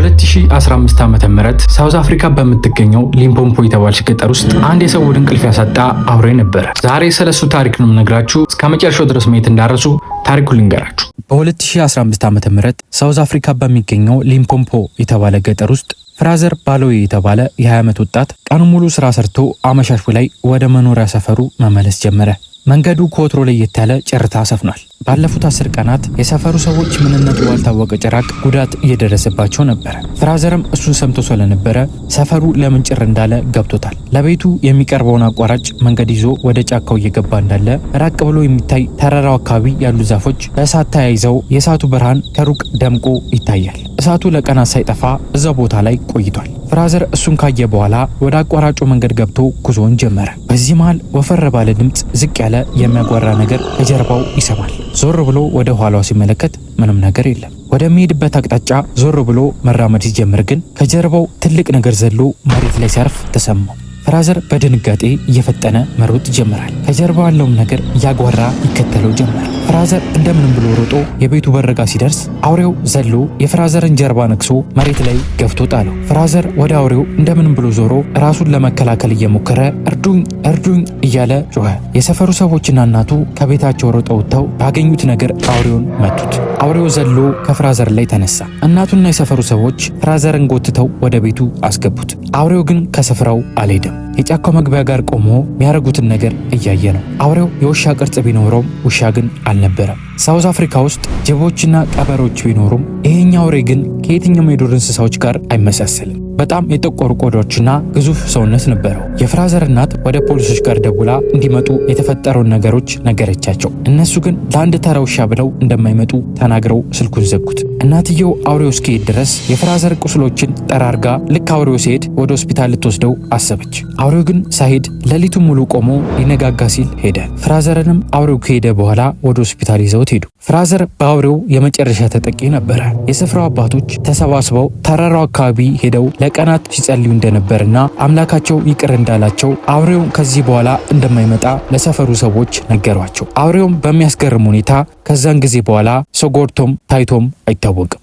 በ2015 ዓመተ ምህረት ሳውዝ አፍሪካ በምትገኘው ሊምፖፖ የተባለች ገጠር ውስጥ አንድ የሰው እንቅልፍ ያሳጣ አውሬ ነበር። ዛሬ ስለሱ ታሪክ ነው የምነግራችሁ። እስከ መጨረሻው ድረስ ማየት እንዳረሱ ታሪኩን ልንገራችሁ። በ2015 ዓመተ ምህረት ሳውዝ አፍሪካ በሚገኘው ሊምፖፖ የተባለ ገጠር ውስጥ ፍራዘር ባሎዌ የተባለ የ20 ዓመት ወጣት ቀኑ ሙሉ ስራ ሰርቶ አመሻሹ ላይ ወደ መኖሪያ ሰፈሩ መመለስ ጀመረ። መንገዱ ከወትሮ ለየት ያለ ጭርታ ሰፍኗል። ባለፉት 10 ቀናት የሰፈሩ ሰዎች ምንነቱ ባልታወቀ ጭራቅ ጉዳት እየደረሰባቸው ነበር። ፍራዘርም እሱን ሰምቶ ስለነበረ ሰፈሩ ለምን ጭር እንዳለ ገብቶታል። ለቤቱ የሚቀርበውን አቋራጭ መንገድ ይዞ ወደ ጫካው እየገባ እንዳለ ራቅ ብሎ የሚታይ ተራራው አካባቢ ያሉ ዛፎች በእሳት ተያይዘው የእሳቱ ብርሃን ከሩቅ ደምቆ ይታያል። እሳቱ ለቀናት ሳይጠፋ እዛው ቦታ ላይ ቆይቷል። ፍራዘር እሱን ካየ በኋላ ወደ አቋራጩ መንገድ ገብቶ ጉዞውን ጀመረ። በዚህ መሃል ወፈር ባለ ድምፅ ዝቅ ያለ የሚያጓራ ነገር ከጀርባው ይሰማል። ዞር ብሎ ወደ ኋላው ሲመለከት ምንም ነገር የለም። ወደሚሄድበት አቅጣጫ ዞር ብሎ መራመድ ሲጀምር ግን ከጀርባው ትልቅ ነገር ዘሎ መሬት ላይ ሲያርፍ ተሰማው። ፍራዘር በድንጋጤ እየፈጠነ መሮጥ ይጀምራል። ከጀርባው ያለውም ነገር እያጓራ ይከተለው ጀመር። ፍራዘር እንደምንም ብሎ ሮጦ የቤቱ በረጋ ሲደርስ አውሬው ዘሎ የፍራዘርን ጀርባ ነክሶ መሬት ላይ ገፍቶ ጣለው። ፍራዘር ወደ አውሬው እንደምንም ብሎ ዞሮ ራሱን ለመከላከል እየሞከረ እርዱኝ እርዱኝ እያለ ጮኸ። የሰፈሩ ሰዎችና እናቱ ከቤታቸው ሮጠው ወጥተው ባገኙት ነገር አውሬውን መቱት። አውሬው ዘሎ ከፍራዘር ላይ ተነሳ። እናቱና የሰፈሩ ሰዎች ፍራዘርን ጎትተው ወደ ቤቱ አስገቡት። አውሬው ግን ከስፍራው አልሄደም። የጫካው መግቢያ ጋር ቆሞ የሚያደርጉትን ነገር እያየ ነው። አውሬው የውሻ ቅርጽ ቢኖረውም ውሻ ግን አልነበረም። ሳውዝ አፍሪካ ውስጥ ጅቦችና ቀበሮች ቢኖሩም ይሄኛው አውሬ ግን ከየትኛውም የዱር እንስሳዎች ጋር አይመሳሰልም። በጣም የጠቆሩ ቆዳዎችና ግዙፍ ሰውነት ነበረው። የፍራዘር እናት ወደ ፖሊሶች ጋር ደውላ እንዲመጡ የተፈጠረውን ነገሮች ነገረቻቸው። እነሱ ግን ለአንድ ተራ ውሻ ብለው እንደማይመጡ ተናግረው ስልኩን ዘጉት። እናትየው አውሬው እስኪሄድ ድረስ የፍራዘር ቁስሎችን ጠራርጋ ልክ አውሬው ሲሄድ ወደ ሆስፒታል ልትወስደው አሰበች። አውሬው ግን ሳይሄድ ሌሊቱን ሙሉ ቆሞ ሊነጋጋ ሲል ሄደ። ፍራዘርንም አውሬው ከሄደ በኋላ ወደ ሆስፒታል ይዘውት ሄዱ። ፍራዘር በአውሬው የመጨረሻ ተጠቂ ነበረ። የስፍራው አባቶች ተሰባስበው ተራራው አካባቢ ሄደው ለቀናት ሲጸልዩ እንደነበርና አምላካቸው ይቅር እንዳላቸው አውሬው ከዚህ በኋላ እንደማይመጣ ለሰፈሩ ሰዎች ነገሯቸው። አውሬውም በሚያስገርም ሁኔታ ከዛን ጊዜ በኋላ ሰው ጎድቶም ታይቶም አይታወቅም።